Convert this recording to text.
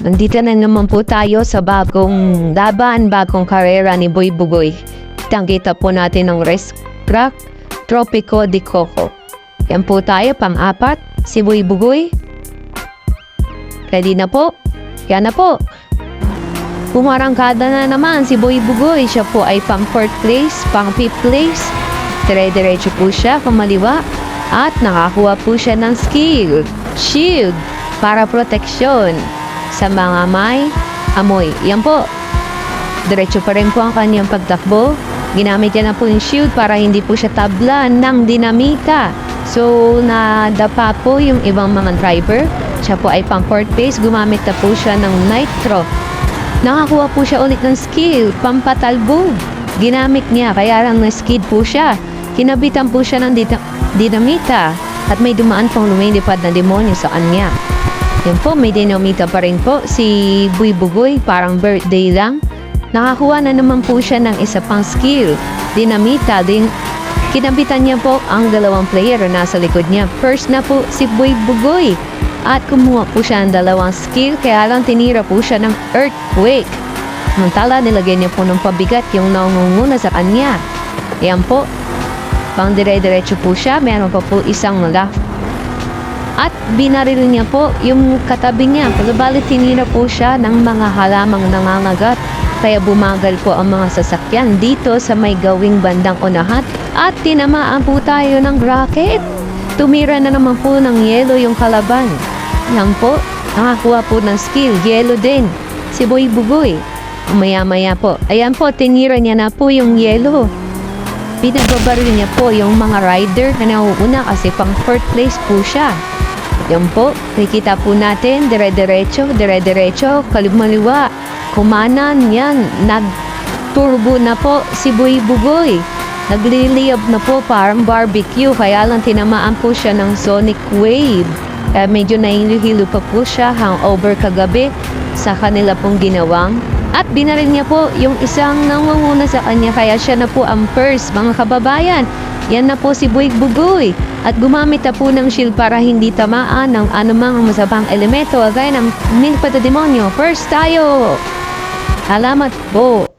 Nandito na naman po tayo sa bagong laban, bagong karera ni Boy Bugoy. Tangkita po natin ng Race Crack Tropico de Coco. Yan po tayo, pang-apat, si Boy Bugoy. Ready na po? Yan na po. Pumarangkada na naman si Boy Bugoy. Siya po ay pang 4th place, pang 5th place. Dire-diretso po siya kumaliwa. At nakakuha po siya ng shield para proteksyon sa mga may amoy. Yan po. Diretso pa rin po ang kanyang pagtakbo. Ginamit niya na po yung shield para hindi po siya tablan ng dinamita. So, nadapa po yung ibang mga driver. Siya po ay pang 4th place. Gumamit na po siya ng nitro. Nakakuha po siya ulit ng skill, pampatalbog. Ginamit niya, kaya lang na-skid po siya. Kinabitan po siya ng dinamita at may dumaan pong lumilipad na demonyo sa kanya. Yan po, may dinamita pa rin po si Boy Bugoy, parang birthday lang. Nakakuha na naman po siya ng isa pang skill, dinamita din. Kinabitan niya po ang dalawang player na nasa likod niya. First na po si Boy Bugoy at kumuha po siya ng dalawang skill, kaya lang tinira po siya ng earthquake. Samantala, nilagyan niya po ng pabigat yung nangunguna sa kanya. Yan po, pang dire-diretso po siya, meron pa po isang left. At binaril niya po yung katabi niya. Pagkabalit tinira po siya ng mga halamang nangangagat. Kaya bumagal po ang mga sasakyan dito sa may gawing bandang unahan. At tinamaan po tayo ng rocket. Tumira na naman po ng yelo yung kalaban. Yan po, nakakuha po ng skill. Yelo din. Si Boy Bugoy. Maya-maya po. Ayan po, tinira niya na po yung yelo. Pinababaril niya po yung mga rider na nauuna kasi pang 4th place po siya. Yan po, nakikita po natin, dire-diretso, kalimaliwa, kumanan, yan, nag-turbo na po si Boy Bugoy. Nagliliyab na po parang barbecue, kaya lang tinamaan po siya ng sonic wave. Kaya medyo nahihilo pa po siya hangover kagabi sa kanila pong ginawang. At binaril niya po yung isang nangunguna sa kanya, kaya siya na po ang first, mga kababayan. Yan na po si Boy Bugoy. At gumamit na po ng shield para hindi tamaan ng anumang masabang elemento. Gaya ng nilipad na demonyo. First tayo! Salamat po!